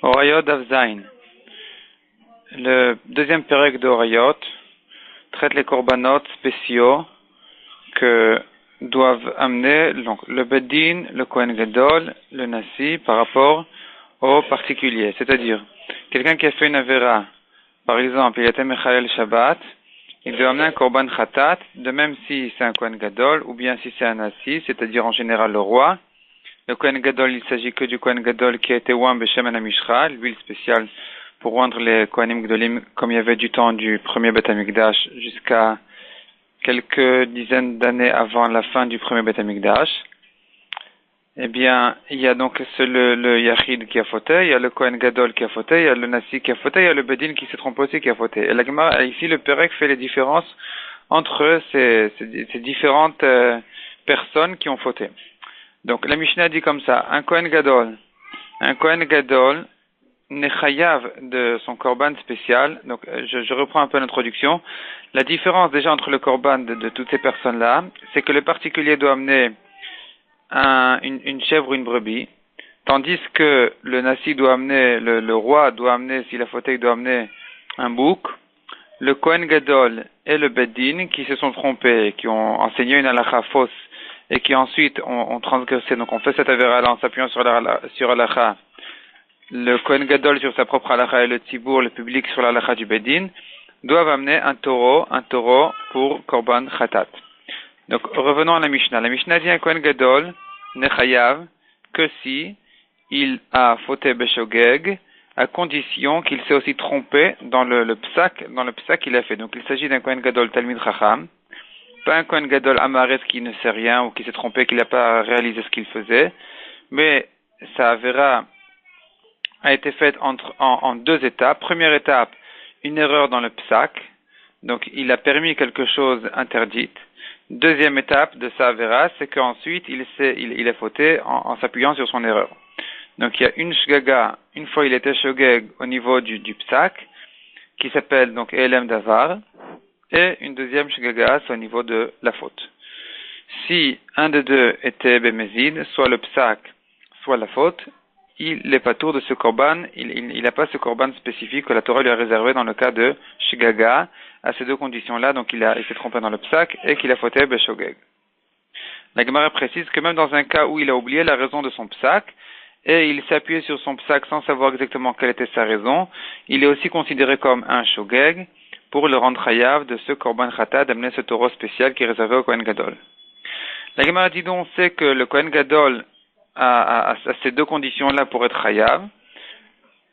Horayot Avzain. Le deuxième pérec de Horayot traite les korbanot spéciaux que doivent amener donc, le Beddin, le Kohen Gadol, le Nasi par rapport aux particuliers. C'est-à-dire, quelqu'un qui a fait une Avera, par exemple, il était Mechalel Shabbat, il doit amener un korban khatat, de même si c'est un Kohen Gadol, ou bien si c'est un Nasi, c'est-à-dire en général le roi. Le Kohen Gadol, il s'agit que du Kohen Gadol qui a été oint Beshem Amishra, l'huile spéciale pour oindre les Kohanim Gdolim, comme il y avait du temps du premier Beth Amikdash jusqu'à quelques dizaines d'années avant la fin du premier Beth Amikdash. Eh bien, il y a donc le Yachid qui a fauté, il y a le Kohen Gadol qui a fauté, il y a le Nasi qui a fauté, il y a le Bedin qui s'est trompé aussi qui a fauté. Et la Gemara, ici, le Perek fait les différences entre ces différentes personnes qui ont fauté. Donc, la Mishnah dit comme ça, un Kohen Gadol n'est chayav de son korban spécial. Donc, je reprends un peu l'introduction. La différence déjà entre le korban de toutes ces personnes-là, c'est que le particulier doit amener une chèvre ou une brebis, tandis que le nasi doit amener, le roi doit amener, s'il a fauté, il doit amener un bouc. Le Kohen Gadol et le Beddin qui se sont trompés, qui ont enseigné une halakha fausse et qui ensuite ont transgressé, donc on fait cette avéra-là en s'appuyant sur halakha, le Kohen Gadol sur sa propre halakha et le Tzibour, le public sur l'halakha du Beddin, doivent amener un taureau pour Korban Khatat. Donc revenons à la Mishnah. La Mishnah dit un Kohen Gadol n'est chayav que si il a fauté Beshogeg, à condition qu'il s'est aussi trompé dans le psak qu'il a fait. Donc il s'agit d'un Kohen Gadol Talmid Chacham, pas un Kohen Gadol Amaretz qui ne sait rien ou qui s'est trompé, qui n'a pas réalisé ce qu'il faisait, mais sa avéra a été faite en deux étapes. Première étape, une erreur dans le psak, donc il a permis quelque chose interdite. Deuxième étape de sa avéra, c'est qu'ensuite il a fauté en s'appuyant sur son erreur. Donc il y a une shgaga, une fois il était shogeg au niveau du psak, qui s'appelle donc Elem Davar, et une deuxième shgaga, c'est au niveau de la faute. Si un des deux était bémézid, soit le psak, soit la faute, il n'est pas tour de ce korban, il n'a pas ce korban spécifique que la Torah lui a réservé dans le cas de shgaga, à ces deux conditions-là, donc il s'est trompé dans le psak et qu'il a fauté beshogeg. La Gemara précise que même dans un cas où il a oublié la raison de son psak, et il s'est appuyé sur son psak sans savoir exactement quelle était sa raison, il est aussi considéré comme un shogeg pour le rendre chayav de ce korban khatat, d'amener ce taureau spécial qui est réservé au Kohen Gadol. La Gemara dit donc, on sait que le Kohen Gadol a ces deux conditions-là pour être chayav.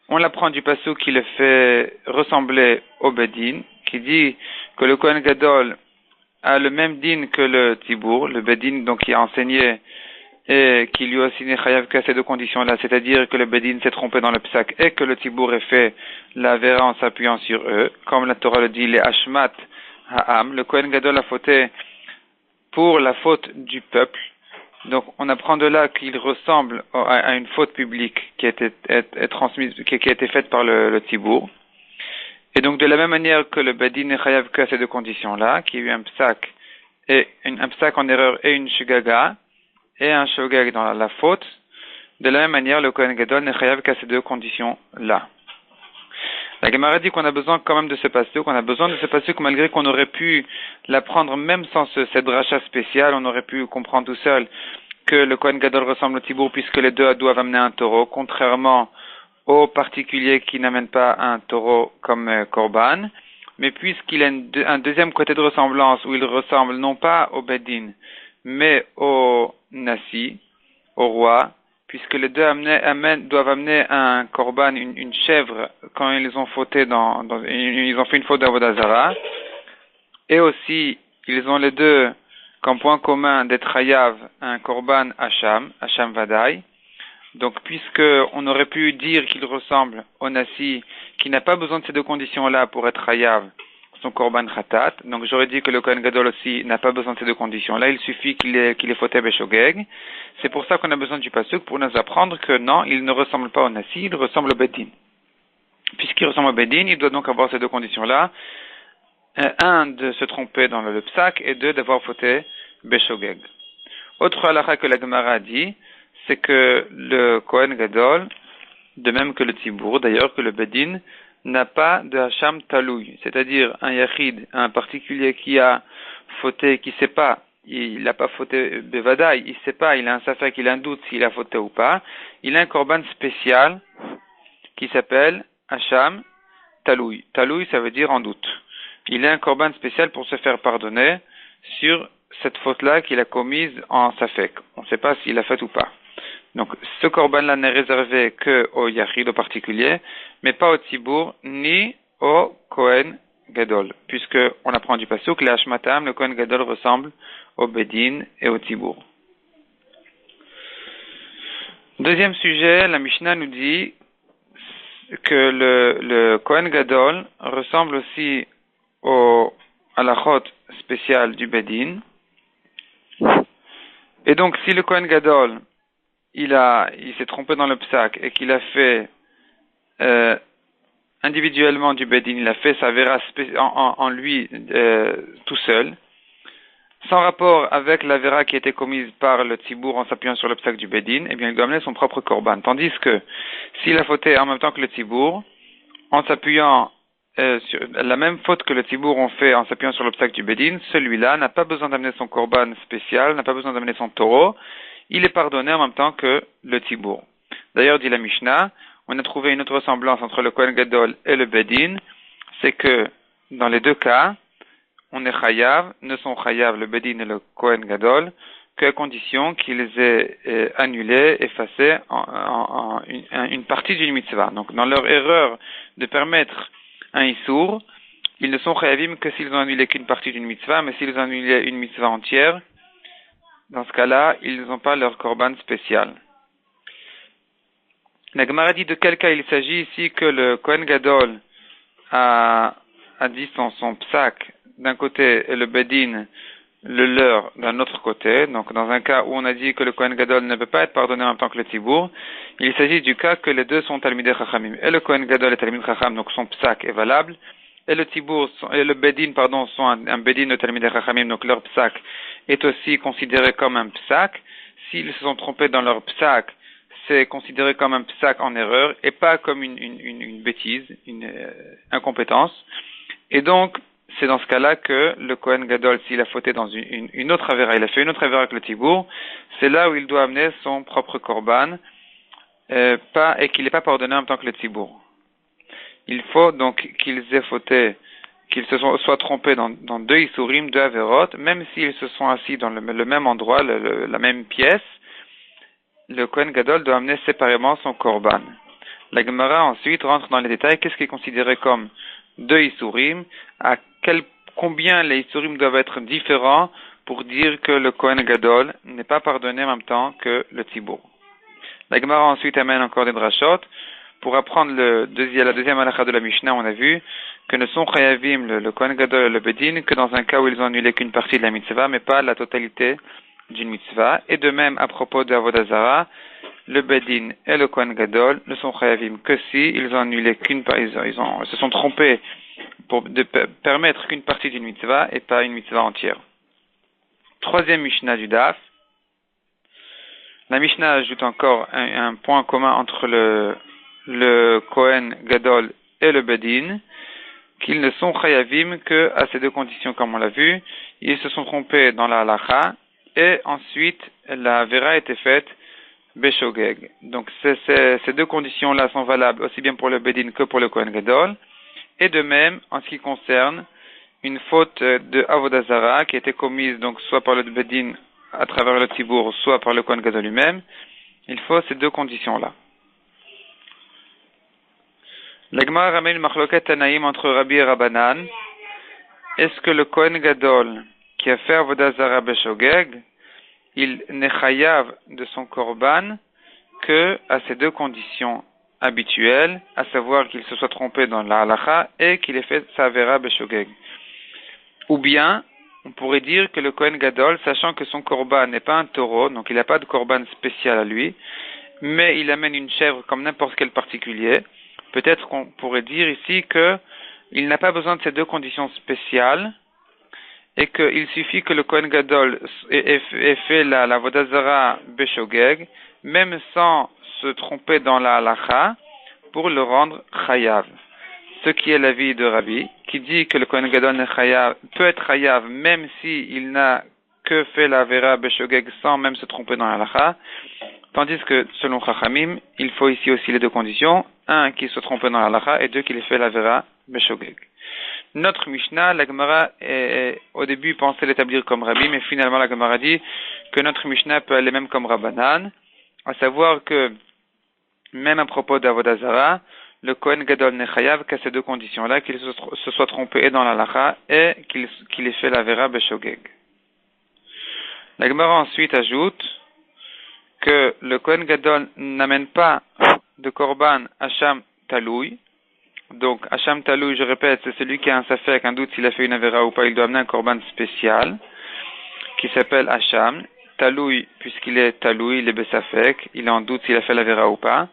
On l'apprend du pasuk qui le fait ressembler au Bedin, qui dit que le Kohen Gadol a le même din que le Tzibour, le Bedin donc qui a enseigné et qui lui a signé chayav qu'à ces deux conditions-là, c'est-à-dire que le Bedin s'est trompé dans le psak et que le Tzibour ait fait la vera en s'appuyant sur eux, comme la Torah le dit, les Hashmat Ha'am, le Kohen Gadol a fauté pour la faute du peuple. Donc on apprend de là qu'il ressemble à une faute publique qui a été transmise, qui a été faite par le Tzibour. Et donc de la même manière que le Bedin est chayav qu'à ces deux conditions-là, qui a eu un psak en erreur et une shugaga, et un shogeg dans la faute, de la même manière, le Kohen Gadol n'est chayav qu'à ces deux conditions-là. La Gemara dit qu'on a besoin quand même de ce pasuk, malgré qu'on aurait pu l'apprendre même sans cette dracha spéciale, on aurait pu comprendre tout seul que le Kohen Gadol ressemble au Tzibour puisque les deux doivent amener un taureau, contrairement aux particuliers qui n'amènent pas un taureau comme korban, mais puisqu'il a un deuxième côté de ressemblance où il ressemble non pas au Bedin, mais au Nasi, au roi, puisque les deux doivent amener un korban, une chèvre, quand ils ont fauté ils ont fait une faute d'Avodah Zara, et aussi, ils ont les deux comme point commun d'être chayav un korban Hacham Vadaï. Donc, puisque on aurait pu dire qu'il ressemble au Nasi, qui n'a pas besoin de ces deux conditions-là pour être chayav son korban khatat, donc j'aurais dit que le Kohen Gadol aussi n'a pas besoin de ces deux conditions-là, il suffit qu'il ait fauté beshogeg. C'est pour ça qu'on a besoin du pasuk pour nous apprendre que non, il ne ressemble pas au Nasi, il ressemble au Bedin. Puisqu'il ressemble au Bedin, il doit donc avoir ces deux conditions-là, un de se tromper dans le psak et deux d'avoir fauté beshogeg. Autre halakha que la Gemara dit, c'est que le Kohen Gadol de même que le Tzibour, d'ailleurs que le Bedin n'a pas de Hacham Talouy, c'est-à-dire un Yachid, un particulier qui a fauté, qui ne sait pas, il n'a pas fauté Bevadaï, il ne sait pas, il a un safek, il a un doute s'il a fauté ou pas, il a un korban spécial qui s'appelle Hacham Talouy. Talouy, ça veut dire en doute. Il a un korban spécial pour se faire pardonner sur cette faute-là qu'il a commise en safek. On ne sait pas s'il a fait ou pas. Donc, ce korban-là n'est réservé que au Yachid, au particulier, mais pas au Tzibour, ni au Kohen Gadol, puisque on apprend du pasuk, le Hashmatam, le Kohen Gadol ressemble au Bedin et au Tzibour. Deuxième sujet, la Mishnah nous dit que le Kohen Gadol ressemble aussi au halachot spécial du Bedin. Et donc, si le Kohen Gadol il s'est trompé dans le psak et qu'il a fait individuellement du bedin, il a fait sa vera en lui tout seul, sans rapport avec la vera qui a été commise par le tzibour en s'appuyant sur le psak du bedin, eh bien il doit amener son propre korban. Tandis que s'il a fauté en même temps que le tzibour, en s'appuyant sur la même faute que le tzibour ont fait en s'appuyant sur le psak du bedin, celui-là n'a pas besoin d'amener son korban spécial, n'a pas besoin d'amener son taureau, il est pardonné en même temps que le Tzibour. D'ailleurs, dit la Mishnah, on a trouvé une autre ressemblance entre le Kohen Gadol et le Bedin, c'est que dans les deux cas, on est chayav, ne sont chayav le Bedin et le Kohen Gadol, qu'à condition qu'ils aient annulé, effacé une partie d'une mitzvah. Donc, dans leur erreur de permettre un issour, ils ne sont chayavim que s'ils ont annulé qu'une partie d'une mitzvah, mais s'ils ont annulé une mitzvah entière, dans ce cas-là, ils n'ont pas leur korban spécial. La Gemara dit de quel cas il s'agit ici que le Kohen Gadol a dit son psak d'un côté et le Bedin le leur d'un autre côté. Donc dans un cas où on a dit que le Kohen Gadol ne peut pas être pardonné en même temps que le Tzibour, il s'agit du cas que les deux sont Talmidei Chachamim. Et le Kohen Gadol est Talmid Chacham, donc son psak est valable. Et le Tzibour et le Bedin, sont un Bedin de Talmidei Chachamim, donc leur psak est aussi considéré comme un psak. S'ils se sont trompés dans leur psak, c'est considéré comme un psak en erreur et pas comme une bêtise, une incompétence. Et donc, c'est dans ce cas-là que le Kohen Gadol, s'il a fauté dans une autre avéra, il a fait une autre avéra que le Tzibour, c'est là où il doit amener son propre korban, et qu'il n'est pas pardonné en même temps que le Tzibour. Il faut donc qu'ils aient fauté, qu'ils soient trompés dans deux Issourim, deux Averot, même s'ils se sont assis dans le même endroit, la même pièce, le Kohen Gadol doit amener séparément son korban. La Gemara ensuite rentre dans les détails, qu'est-ce qui est considéré comme deux Issourim, combien les Issourim doivent être différents pour dire que le Kohen Gadol n'est pas pardonné en même temps que le Tzibour. La Gemara ensuite amène encore des drashot. Pour apprendre la deuxième halakha de la Mishnah, on a vu que ne sont chayavim le Kohen Gadol et le Bedin que dans un cas où ils ont annulé qu'une partie de la mitzvah, mais pas la totalité d'une mitzvah. Et de même, à propos de Avodah Zarah, le Bedin et le Kohen Gadol ne sont chayavim que si ils ont annulé qu'une partie, ils se sont trompés pour permettre qu'une partie d'une mitzvah et pas une mitzvah entière. Troisième Mishnah du Daf. La Mishnah ajoute encore un point commun entre le Kohen Gadol et le Bedin, qu'ils ne sont chayavim que à ces deux conditions, comme on l'a vu. Ils se sont trompés dans la halacha, et ensuite la vera a été faite beshogeg. Donc ces deux conditions-là sont valables aussi bien pour le Bedin que pour le Kohen Gadol. Et de même, en ce qui concerne une faute de Avodah Zarah qui a été commise donc soit par le Bedin à travers le Tzibour, soit par le Kohen Gadol lui-même, il faut ces deux conditions-là. La Gemara ramène une machloket tanaïm entre Rabbi et Rabbanan. Est-ce que le Kohen Gadol qui a fait Avodah Zarah beshogeg, il n'est chayav de son korban que à ces deux conditions habituelles, à savoir qu'il se soit trompé dans la halacha et qu'il ait fait sa vera beshogeg? Ou bien, on pourrait dire que le Kohen Gadol, sachant que son korban n'est pas un taureau, donc il n'a pas de korban spécial à lui, mais il amène une chèvre comme n'importe quel particulier, peut-être qu'on pourrait dire ici qu'il n'a pas besoin de ces deux conditions spéciales et qu'il suffit que le Kohen Gadol ait fait la Avodah Zarah beshogeg, même sans se tromper dans la halacha, pour le rendre chayav. Ce qui est l'avis de Rabbi, qui dit que le Kohen Gadol peut être chayav même s'il n'a que fait la vera beshogeg sans même se tromper dans la halakha, tandis que selon Chachamim, il faut ici aussi les deux conditions, un qui se trompe dans la halakha et deux qui fait la vera beshogeg. Notre Mishnah, la Gemara au début pensait l'établir comme Rabbi, mais finalement la Gemara dit que notre Mishnah peut aller même comme Rabbanan, à savoir que même à propos d'Avodah Zara, le Kohen Gadol n'est chayav qu'à ces deux conditions-là, qu'il se soit trompé et dans la halakha et qu'il ait fait la vera beshogeg. La Gemara ensuite ajoute que le Kohen Gadol n'amène pas de korban Hacham Taloui. Donc, Hacham Taloui, je répète, c'est celui qui a un safek, un doute s'il a fait une avera ou pas, il doit amener un korban spécial qui s'appelle Hacham. Taloui, puisqu'il est Taloui, il est besafek, il est en doute s'il a fait l'avera ou pas.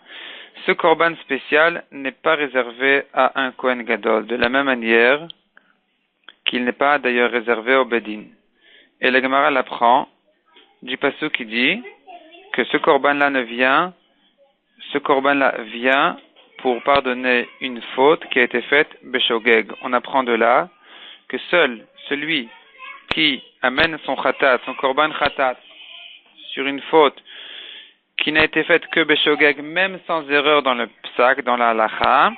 Ce korban spécial n'est pas réservé à un Kohen Gadol, de la même manière qu'il n'est pas d'ailleurs réservé au Bedin. Et la Gemara l'apprend du passage qui dit que ce korban-là vient pour pardonner une faute qui a été faite beshogeg. On apprend de là que seul celui qui amène son khatat, son korban khatat, sur une faute qui n'a été faite que beshogeg, même sans erreur dans le psak, dans la halakha,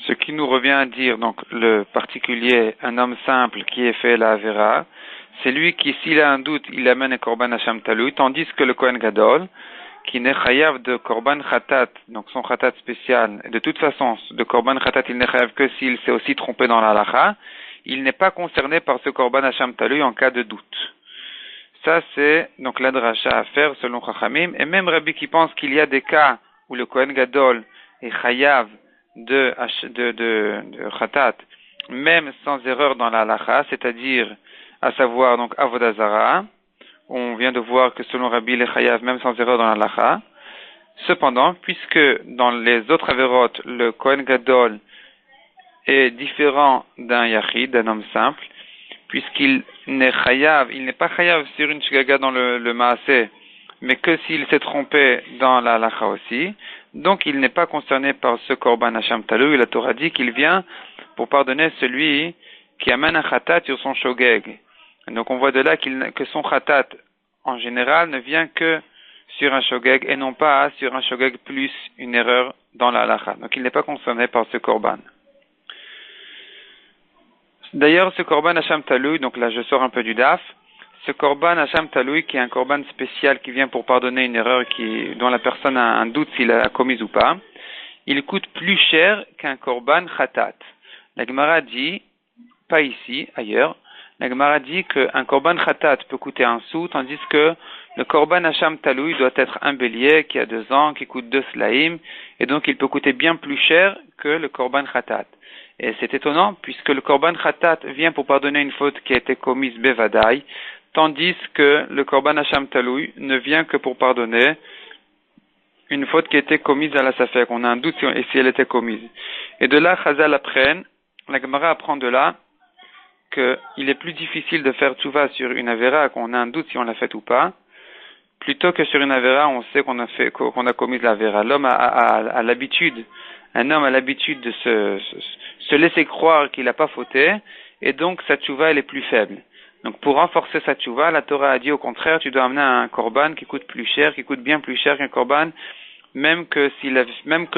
ce qui nous revient à dire, donc, le particulier, un homme simple qui ait fait la avera, c'est lui qui, s'il a un doute, il amène un korban Hacham Taloui, tandis que le Kohen Gadol, qui n'est chayav de korban khatat, donc son khatat spécial, et de toute façon, de korban khatat, il n'est chayav que s'il s'est aussi trompé dans la halakha, il n'est pas concerné par ce korban Hacham Taloui en cas de doute. Ça, c'est donc la dracha à faire selon Chachamim, et même Rabbi qui pense qu'il y a des cas où le Kohen Gadol est chayav de khatat, même sans erreur dans la halakha, c'est-à-dire, à savoir, donc, Avodah Zara. On vient de voir que selon Rabbi, il est chayav même sans erreur dans la halakha. Cependant, puisque dans les autres averot, le Kohen Gadol est différent d'un yachid, d'un homme simple, puisqu'il n'est chayav, il n'est pas chayav sur une shgaga dans le maaseh, mais que s'il s'est trompé dans la halakha aussi, donc il n'est pas concerné par ce korban Hacham Taloui. La Torah dit qu'il vient pour pardonner celui qui amène un khatat sur son shogeg. Donc on voit de là que son khatat en général ne vient que sur un shogeg et non pas sur un shogeg plus une erreur dans la halakha. Donc il n'est pas concerné par ce korban. D'ailleurs, ce korban Hacham Taloui, donc là je sors un peu du daf, ce korban Hacham Taloui qui est un korban spécial qui vient pour pardonner une erreur dont la personne a un doute s'il l'a commise ou pas, il coûte plus cher qu'un korban khatat. La Gemara dit, pas ici, ailleurs, la Gemara dit qu'un korban khatat peut coûter 1 sou, tandis que le korban Hacham Taloui doit être un bélier qui a 2 ans, qui coûte 2 slaim, et donc il peut coûter bien plus cher que le korban khatat. Et c'est étonnant, puisque le korban khatat vient pour pardonner une faute qui a été commise bevadaï, tandis que le korban Hacham Taloui ne vient que pour pardonner une faute qui a été commise à la safek. On a un doute si elle était commise. Et de là, Chazal apprennent, la Gemara apprend de là, qu'il est plus difficile de faire tchouva sur une avera, qu'on a un doute si on l'a faite ou pas, plutôt que sur une avera, on sait qu'on a commis l'avera. L'homme a l'habitude, un homme a l'habitude de se laisser croire qu'il n'a pas fauté, et donc sa tchouva elle est plus faible. Donc pour renforcer sa tchouva, la Torah a dit au contraire, tu dois amener un korban qui coûte plus cher, qui coûte bien plus cher qu'un korban, même que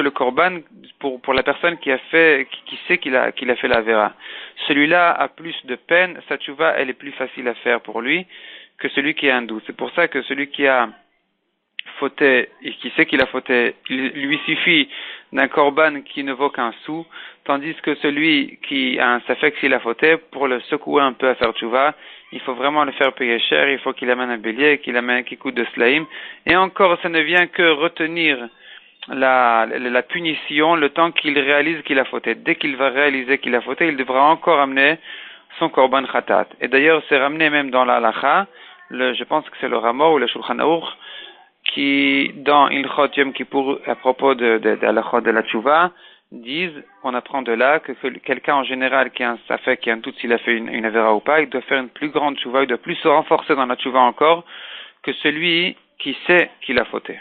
le korban pour la personne qui sait qu'il a fait la vera. Celui-là a plus de peine, sa tchouva elle est plus facile à faire pour lui que celui qui a un doute. C'est pour ça que celui qui a fauté et qui sait qu'il a fauté, il lui suffit d'un korban qui ne vaut qu'un sou, tandis que celui qui a un safek s'il a fauté, pour le secouer un peu à faire tchouva, il faut vraiment le faire payer cher, il faut qu'il amène un bélier, qu'il coûte de slaim, et encore ça ne vient que retenir la punition le temps qu'il réalise qu'il a fauté. Dès qu'il va réaliser qu'il a fauté, il devra encore amener son korban khatat. Et d'ailleurs c'est ramené même dans la halakha, je pense que c'est le Ramor ou le Shulchan Aruch, qui, dans Ilchot Yom Kippour, à propos de la tchouva, disent, on apprend de là, que quelqu'un en général qui a un safek, qui a un doute s'il a fait une avera ou pas, il doit faire une plus grande tchouva, il doit plus se renforcer dans la tchouva encore, que celui qui sait qu'il a fauté.